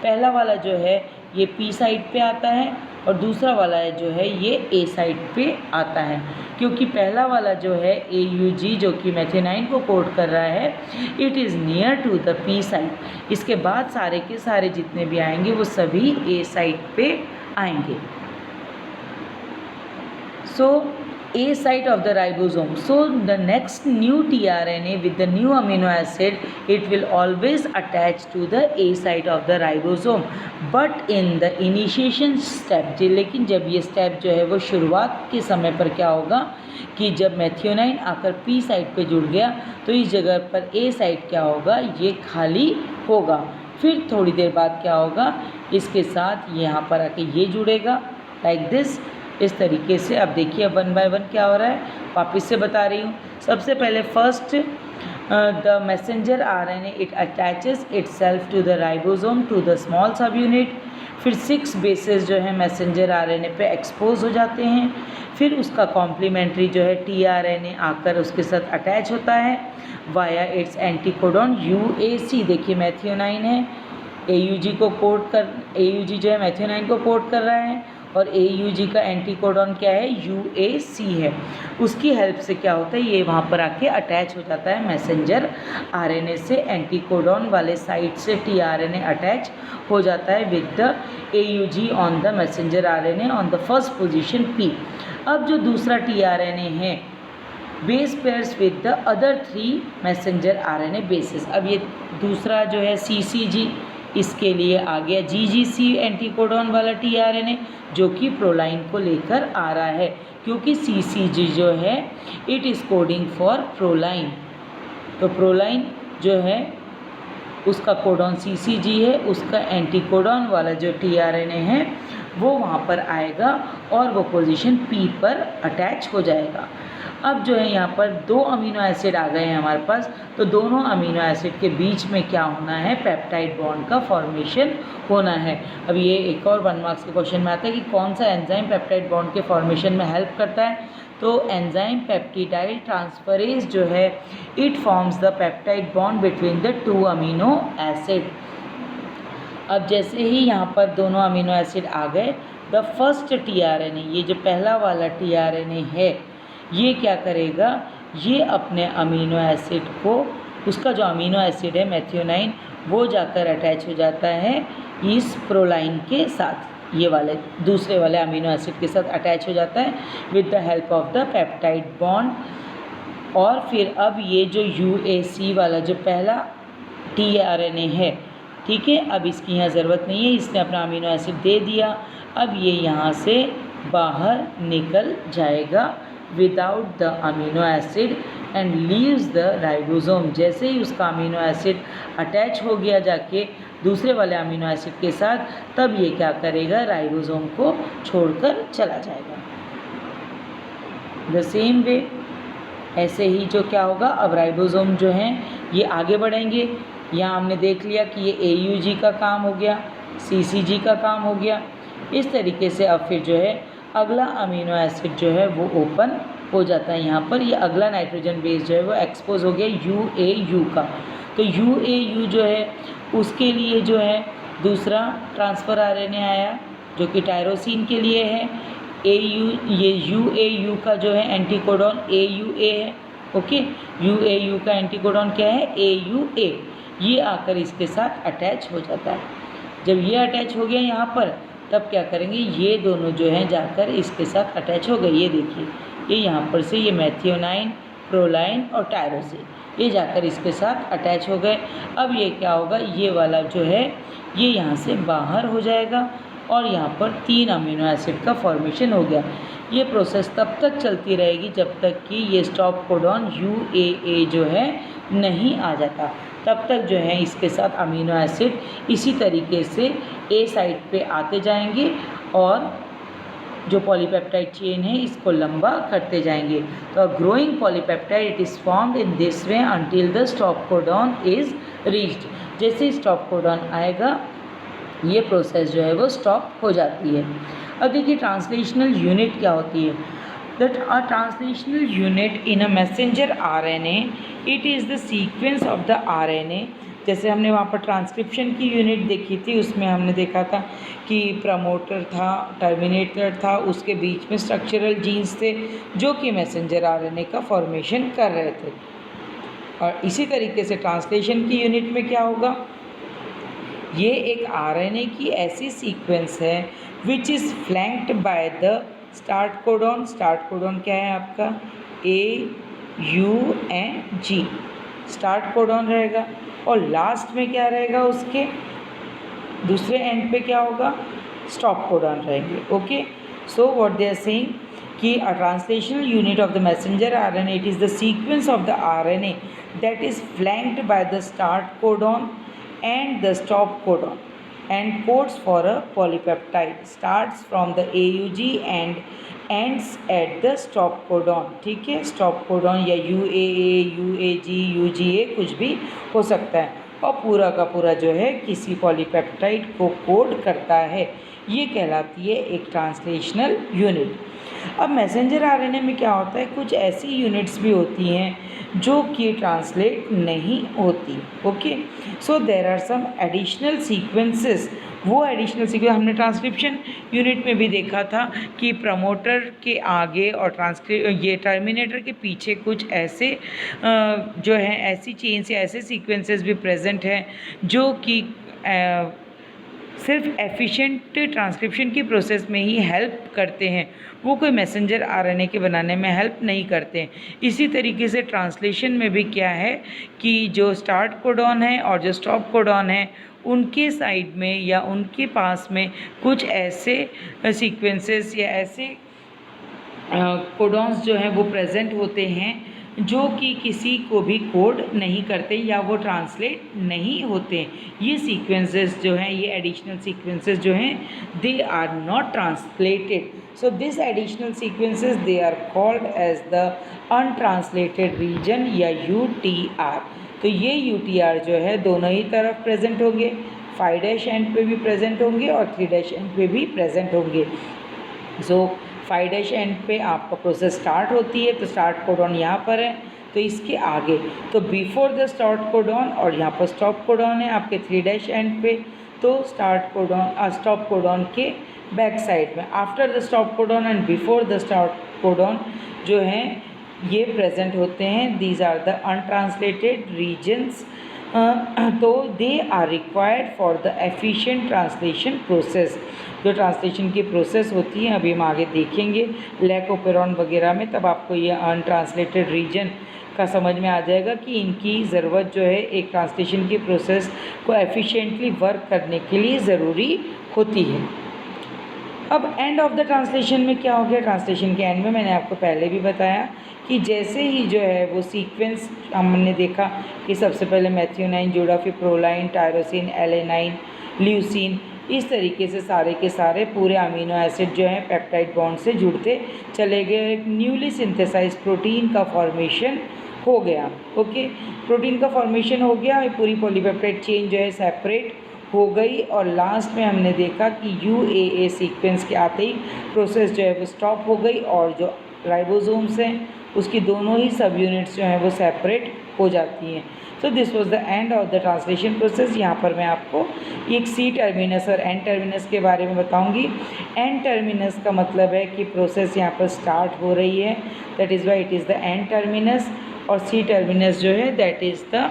पहला वाला जो है ये P site पे आता है और दूसरा वाला है जो है ये A साइट पे आता है, क्योंकि पहला वाला जो है AUG जो कि मेथियोनाइन को कोड कर रहा है, it is near to the P site. इसके बाद सारे के सारे जितने भी आएंगे वो सभी A साइट पे आएंगे। So A site of the ribosome, so the next new tRNA with the new amino acid, it will always attach to the A site of the ribosome, but in the initiation step, लेकिन जब ये step जो है वो शुरुआत के समय पर क्या होगा कि जब मेथियोनाइन आकर P साइट पे जुड़ गया तो इस जगह पर A साइट क्या होगा, ये खाली होगा। फिर थोड़ी देर बाद क्या होगा, इसके साथ यहाँ पर आके ये जुड़ेगा लाइक दिस, इस तरीके से। अब देखिए वन बाय वन क्या हो रहा है, वापस से बता रही हूँ। सबसे पहले first the messenger RNA it attaches itself to the ribosome to the small subunit, फिर 6 बेसेस जो है मैसेंजर आरएनए पे एक्सपोज हो जाते हैं, फिर उसका कॉम्प्लीमेंट्री जो है tRNA आकर उसके साथ अटैच होता है वाया इट्स एंटीकोडॉन UAC। देखिए मेथियोनाइन है, AUG को कोड कर, AUG जो है मेथियोनाइन को कोड कर रहा है और AUG का एंटीकोडॉन क्या है, UAC है। उसकी हेल्प से क्या होता है, ये वहाँ पर आके अटैच हो जाता है मैसेंजर आरएनए से, एंटीकोडॉन वाले साइट से tRNA अटैच हो जाता है with the AUG on the messenger RNA on the first position P। अब जो दूसरा tRNA है base pairs with the other 3 messenger RNA basis. अब ये दूसरा जो है CCG, इसके लिए आ गया GGC एंटीकोडॉन वाला tRNA जो कि प्रोलाइन को लेकर आ रहा है, क्योंकि CCG जो है it is coding for proline. तो प्रोलाइन जो है उसका कोडॉन CCG है, उसका एंटीकोडॉन वाला जो tRNA है वो वहाँ पर आएगा और वो पोजीशन P पर अटैच हो जाएगा। अब जो है यहाँ पर 2 अमीनो एसिड आ गए हैं हमारे पास, तो दोनों अमीनो एसिड के बीच में क्या होना है, पेप्टाइड बॉन्ड का फॉर्मेशन होना है। अब ये एक और 1 मार्क्स के क्वेश्चन में आता है कि कौन सा एंजाइम पेप्टाइड बॉन्ड के फॉर्मेशन में हेल्प करता है, तो एंजाइम पेप्टिडाइल ट्रांसफरेज जो है it forms the peptide bond between the 2 amino acid. अब जैसे ही यहाँ पर दोनों अमीनो एसिड आ गए, द फर्स्ट tRNA, ये जो पहला वाला tRNA है ये क्या करेगा, ये अपने अमीनो एसिड को, उसका जो अमीनो एसिड है मेथियोनाइन, वो जाकर अटैच हो जाता है इस प्रोलाइन के साथ, ये वाले दूसरे वाले अमीनो एसिड के साथ अटैच हो जाता है with the help of the peptide bond. और फिर अब ये जो UAC वाला जो पहला tRNA है, ठीक है, अब इसकी यहाँ ज़रूरत नहीं है, इसने अपना अमीनो एसिड दे दिया। अब ये यहाँ से बाहर निकल जाएगा without the amino acid and leaves the ribosome. जैसे ही उसका अमीनो एसिड अटैच हो गया जाके दूसरे वाले अमीनो एसिड के साथ, तब ये क्या करेगा, राइबोसोम को छोड़कर चला जाएगा। द सेम वे ऐसे ही जो क्या होगा, अब राइबोसोम जो हैं ये आगे बढ़ेंगे। यहाँ हमने देख लिया कि ये AUG का काम हो गया, CCG का काम हो गया। इस तरीके से अब फिर जो है अगला अमीनो एसिड जो है वो ओपन हो जाता है। यहाँ पर ये अगला नाइट्रोजन बेस जो है वो एक्सपोज हो गया UAU का। तो UAU जो है उसके लिए जो है दूसरा ट्रांसफ़र RNA आया जो कि टायरोसिन के लिए है। ये UAU का जो है एंटीकोडॉन AUA है। ओके, UAU का एंटीकोडॉन क्या है, AUA। ये आकर इसके साथ अटैच हो जाता है। जब ये अटैच हो गया यहाँ पर, तब क्या करेंगे, ये दोनों जो हैं जाकर इसके साथ अटैच हो गए। ये देखिए ये यहाँ पर से ये मेथियोनाइन, प्रोलाइन और टायरोसिन ये जाकर इसके साथ अटैच हो गए। अब ये क्या होगा, ये वाला जो है ये यहाँ से बाहर हो जाएगा और यहाँ पर 3 अमीनो एसिड का फॉर्मेशन हो गया। ये प्रोसेस तब तक चलती रहेगी जब तक कि ये स्टॉप कोडॉन UAA जो है नहीं आ जाता। तब तक जो है इसके साथ अमीनो एसिड इसी तरीके से A साइड पे आते जाएंगे और जो पॉलीपेप्टाइड चेन है इसको लंबा करते जाएंगे। तो growing polypeptide it is formed in this way until the stop codon is reached. जैसे स्टॉप कोडॉन आएगा ये प्रोसेस जो है वो स्टॉप हो जाती है। अब देखिए ट्रांसलेशनल यूनिट क्या होती है। That a translational unit in a messenger RNA it is the sequence of the RNA। जैसे हमने वहाँ पर ट्रांसक्रिप्शन की यूनिट देखी थी, उसमें हमने देखा था कि प्रमोटर था, टर्मिनेटर था, उसके बीच में स्ट्रक्चरल जीन्स थे जो कि मैसेंजर RNA का फॉर्मेशन कर रहे थे। और इसी तरीके से ट्रांसलेशन की यूनिट में क्या होगा, ये एक RNA की ऐसी सीक्वेंस है which is flanked by the start codon. Start codon क्या है आपका AUNG, स्टार्ट कोडॉन रहेगा। और लास्ट में क्या रहेगा, उसके दूसरे एंड पे क्या होगा, स्टॉप कोडॉन रहेंगे। Okay, so what they are saying कि a translational unit of the messenger RNA it is the sequence of the RNA that is flanked by the start codon and the stop codon and codes for a polypeptide starts from the AUG and ends at the stop codon। ठीक है, stop codon या UAA, UAG, UGA कुछ भी हो सकता है और पूरा का पूरा जो है किसी पॉलीपेप्टाइड को कोड करता है। ये कहलाती है एक ट्रांसलेशनल यूनिट। अब मैसेंजर RNA में क्या होता है, कुछ ऐसी यूनिट्स भी होती हैं जो कि ट्रांसलेट नहीं होती। Okay, so there are some additional sequences. वो एडिशनल सीक्वेंस हमने ट्रांसक्रिप्शन यूनिट में भी देखा था कि प्रमोटर के आगे और ये टर्मिनेटर के पीछे कुछ ऐसे जो है ऐसी चेन्स या ऐसे सीक्वेंसेस भी प्रेजेंट हैं जो कि सिर्फ एफिशिएंट ट्रांसक्रिप्शन की प्रोसेस में ही हेल्प करते हैं, वो कोई मैसेंजर RNA के बनाने में हेल्प नहीं करते हैं। इसी तरीके से ट्रांसलेशन में भी क्या है कि जो स्टार्ट कोडॉन है और जो स्टॉप कोडॉन है उनके साइड में या उनके पास में कुछ ऐसे सीक्वेंसेस या ऐसे कोडॉन्स जो हैं वो प्रेजेंट होते हैं जो कि किसी को भी कोड नहीं करते या वो ट्रांसलेट नहीं होते। ये सीक्वेंसेस जो हैं, ये एडिशनल सीक्वेंसेस जो हैं, they are not translated. So this additional sequences they are called as the untranslated region या UTR। तो ये UTR जो है दोनों ही तरफ प्रेजेंट होंगे, 5' एंड पे भी प्रेजेंट होंगे और 3' एंड पे भी प्रेजेंट होंगे। सो 5' एंड पे आपका प्रोसेस स्टार्ट होती है, तो स्टार्ट कोडॉन यहाँ पर है, तो इसके आगे तो बिफोर द स्टार्ट कोडॉन और यहाँ पर स्टॉप कोडॉन है आपके 3' एंड पे, तो स्टार्ट कोडॉन स्टॉप कोडॉन के बैक साइड में after the stop codon and before the start codon जो हैं ये प्रेजेंट होते हैं। These are the untranslated regions. तो they are required for the efficient translation process. जो ट्रांसलेशन की प्रोसेस होती है अभी हम आगे देखेंगे लैकोपेरॉन वगैरह में, तब आपको ये अनट्रांसलेटेड रीजन का समझ में आ जाएगा कि इनकी ज़रूरत जो है एक ट्रांसलेशन की प्रोसेस को एफिशिएंटली वर्क करने के लिए ज़रूरी होती है। अब एंड ऑफ द ट्रांसलेशन में क्या हो गया, ट्रांसलेशन के एंड में मैंने आपको पहले भी बताया कि जैसे ही जो है वो सीक्वेंस हमने देखा कि सबसे पहले मेथियोनाइन जुड़ा, फिर प्रोलाइन, टायरोसिन, एलेनाइन, ल्यूसीन, इस तरीके से सारे के सारे पूरे अमीनो एसिड जो हैं पेप्टाइड बॉन्ड से जुड़ते चले गए। एक न्यूली सिंथेसाइज प्रोटीन का फॉर्मेशन हो गया। ओके, प्रोटीन का फॉर्मेशन हो गया, पूरी पॉलीपेप्टाइड चेन जो है सेपरेट हो गई और लास्ट में हमने देखा कि UAA सीक्वेंस के आते ही प्रोसेस जो है वो स्टॉप हो गई और जो राइबोसोम्स हैं उसकी दोनों ही सब यूनिट्स जो हैं वो सेपरेट हो जाती हैं। So this was the end of the translation process. यहाँ पर मैं आपको एक C टर्मिनस और N टर्मिनस के बारे में बताऊँगी। N टर्मिनस का मतलब है कि प्रोसेस यहाँ पर स्टार्ट हो रही है, that is why it is the N terminus, और C टर्मिनस जो है दैट इज़ द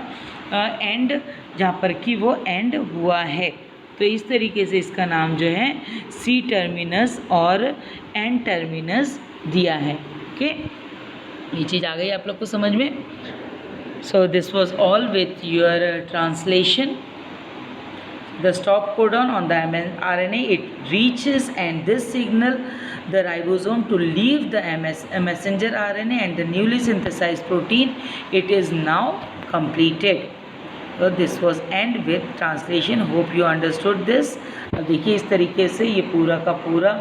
एंड, जहाँ पर कि वो एंड हुआ है। तो इस तरीके से इसका नाम जो है C टर्मिनस और N टर्मिनस दिया है। ओके। ओके, ये चीज़ आ गई आप लोग को समझ में. So this was all with your translation. The stop codon on the RNA, it reaches and this signal the ribosome to leave the messenger RNA and the newly synthesized protein. It is now completed. So this was end with translation. Hope you understood this. अब देखिए इस तरीके से ये पूरा का पूरा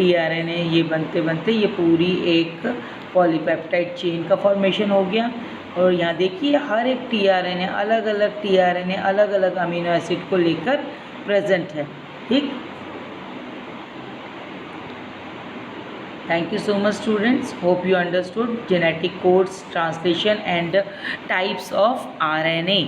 tRNA ये बनते बनते ये पूरी एक पॉलीपेप्टाइड चेन का फॉर्मेशन हो गया. और यहाँ देखिए हर एक tRNA अलग अलग tRNA अलग अलग अमीनो एसिड को लेकर प्रेजेंट है. ठीक. Thank you so much students. Hope you understood genetic codes, translation and types of RNA.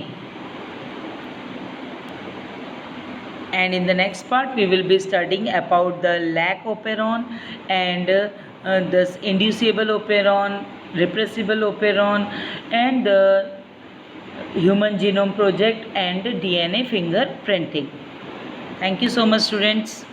And in the next part we will be studying about the lac operon and this inducible operon, repressible operon and the human genome project and DNA fingerprinting. Thank you so much students.